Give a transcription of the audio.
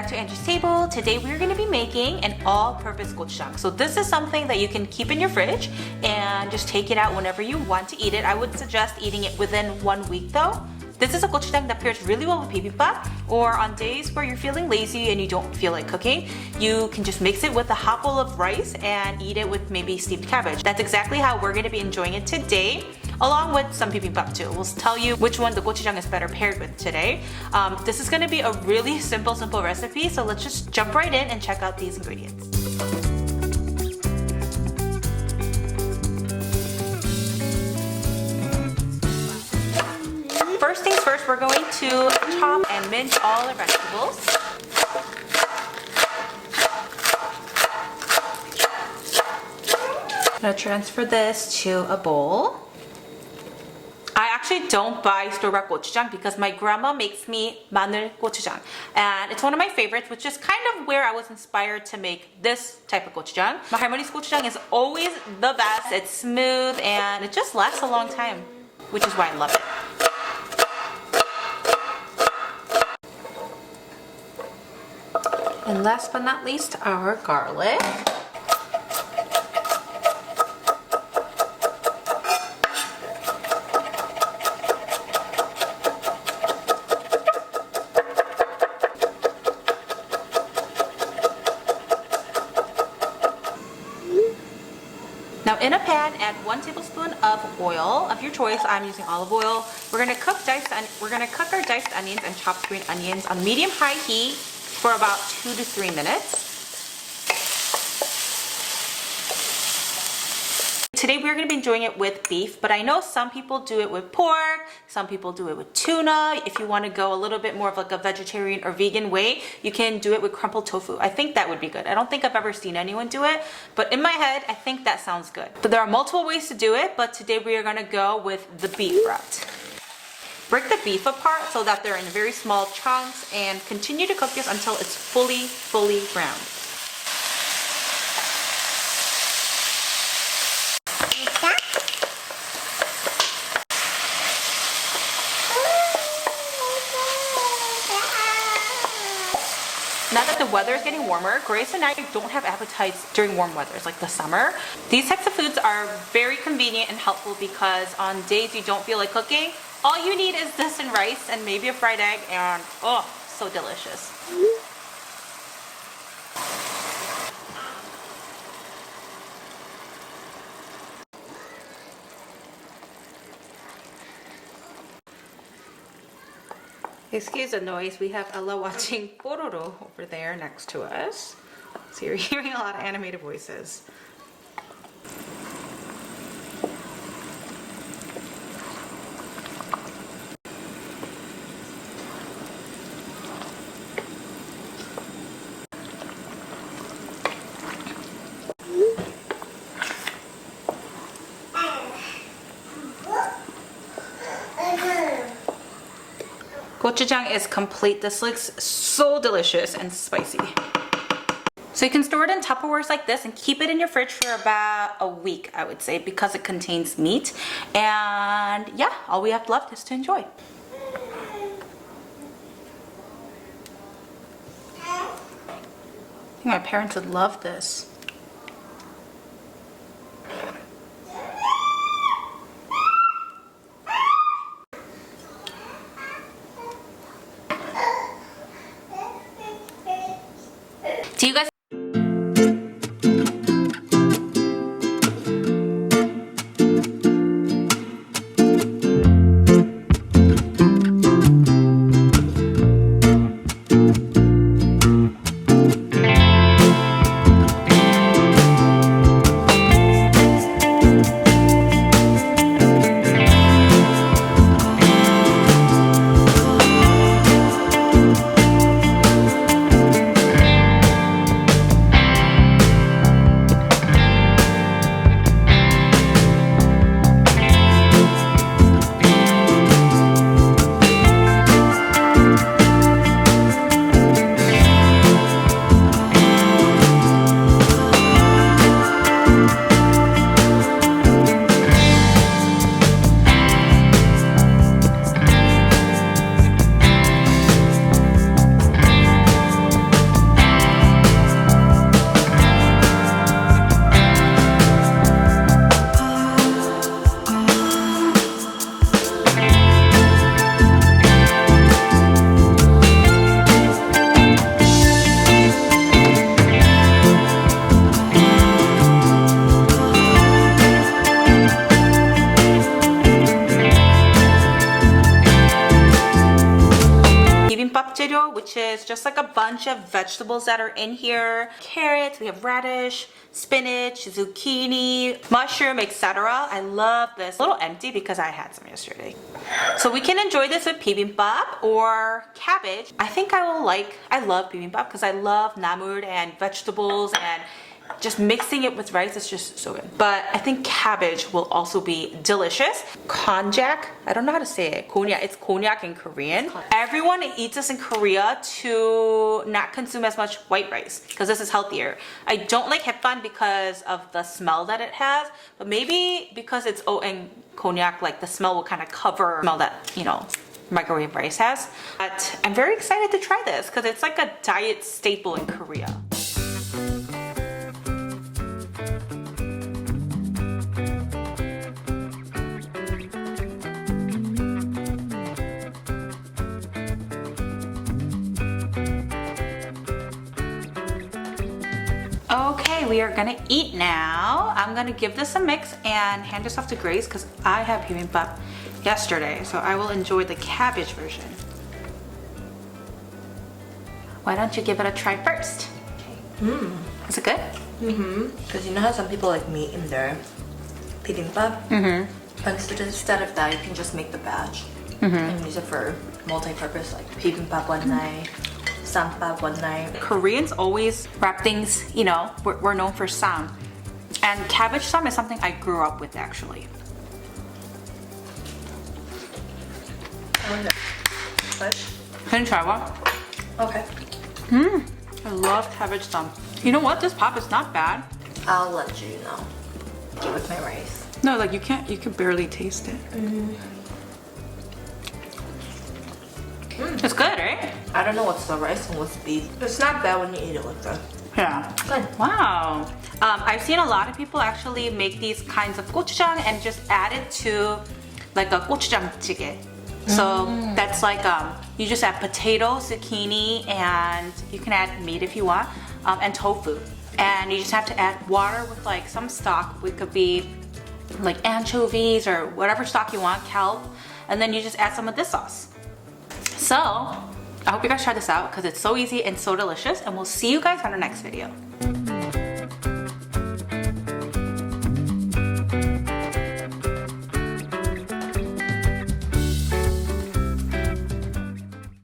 to Angie's Table. Today we're going to be making an all-purpose gochujang. So this is something that you can keep in your fridge and just take it out whenever you want to eat it. I would suggest eating it within 1 week though. This is a gochujang that pairs really well with bibimbap, or on days where you're feeling lazy and you don't feel like cooking, you can just mix it with a hot bowl of rice and eat it with maybe steamed cabbage. That's exactly how we're going to be enjoying it today, along with some bibimbap too. We'll tell you which one the gochujang is better paired with today. This is going to be a really simple recipe, so let's just jump right in and check out these ingredients. First things first, we're going to chop and mince all the vegetables. I'm going to transfer this to a bowl. I actually don't buy store-bought gochujang because my grandma makes me 마늘 gochujang, and it's one of my favorites, which is kind of where I was inspired to make this type of gochujang. My 할머니's gochujang is always the best. It's smooth and it just lasts a long time, which is why I love it. And last but not least, our garlic. Now in a pan, add 1 tablespoon of oil of your choice. I'm using olive oil. We're gonna cook our diced onions and chopped green onions on medium-high heat for about 2 to 3 minutes. Today we're going to be enjoying it with beef, but I know some people do it with pork, some people do it with tuna. If you want to go a little bit more of like a vegetarian or vegan way, you can do it with crumpled tofu. I think that would be good. I don't think I've ever seen anyone do it, but in my head, I think that sounds good. But there are multiple ways to do it, but today we are going to go with the beef route. Break the beef apart so that they're in very small chunks and continue to cook this until it's fully browned. Now that the weather is getting warmer, Grace and I don't have appetites during warm weather, it's like the summer. These types of foods are very convenient and helpful because on days you don't feel like cooking, all you need is this and rice and maybe a fried egg, and oh, so delicious. Excuse the noise, we have Ella watching Pororo over there next to us. So you're hearing a lot of animated voices. Gochujang is complete. This looks so delicious and spicy. So you can store it in Tupperwares like this and keep it in your fridge for about a week, I would say, because it contains meat. And yeah, all we have left is to enjoy. I think my parents would love this. Do you guys bokyo, which is just like a bunch of vegetables that are in here. Carrots, we have radish, spinach, zucchini, mushroom, etc. I love this. A little empty because I had some yesterday. So we can enjoy this with bibimbap or cabbage. I think I love bibimbap because I love na물 and vegetables, and just mixing it with rice is just so good. But I think cabbage will also be delicious. Konjac, I don't know how to say it. Konjac, it's konjac in Korean. Everyone eats this in Korea to not consume as much white rice because this is healthier. I don't like hetbahn because of the smell that it has, but maybe because it's oat and konjac, like the smell will kind of cover the smell that, you know, microwave rice has. But I'm very excited to try this because it's like a diet staple in Korea. Okay, we are gonna eat now. I'm gonna give this a mix and hand this off to Grace because I had bibimbap yesterday, so I will enjoy the cabbage version. Why don't you give it a try first? Okay. Is it good? Because you know how some people like meat in their bibimbap? Instead of that, you can just make the batch and use it for multi-purpose, like bibimbap one night, Ssambap one night. Koreans always wrap things, you know, we're known for ssam. And cabbage ssam is something I grew up with actually. What? Can you try one? Okay. I love cabbage ssam. You know what? This pop is not bad. I'll let you know. Get with my rice. No, like you can barely taste it. It's good, right? I don't know what's the rice and what's beef. It's not bad when you eat it like that. Yeah. Good. Wow. I've seen a lot of people actually make these kinds of gochujang and just add it to like a gochujang jjigae. So that's like you just add potato, zucchini, and you can add meat if you want, and tofu. And you just have to add water with like some stock. It could be like anchovies or whatever stock you want, kelp, and then you just add some of this sauce. So I hope you guys try this out because it's so easy and so delicious, and we'll see you guys on our next video.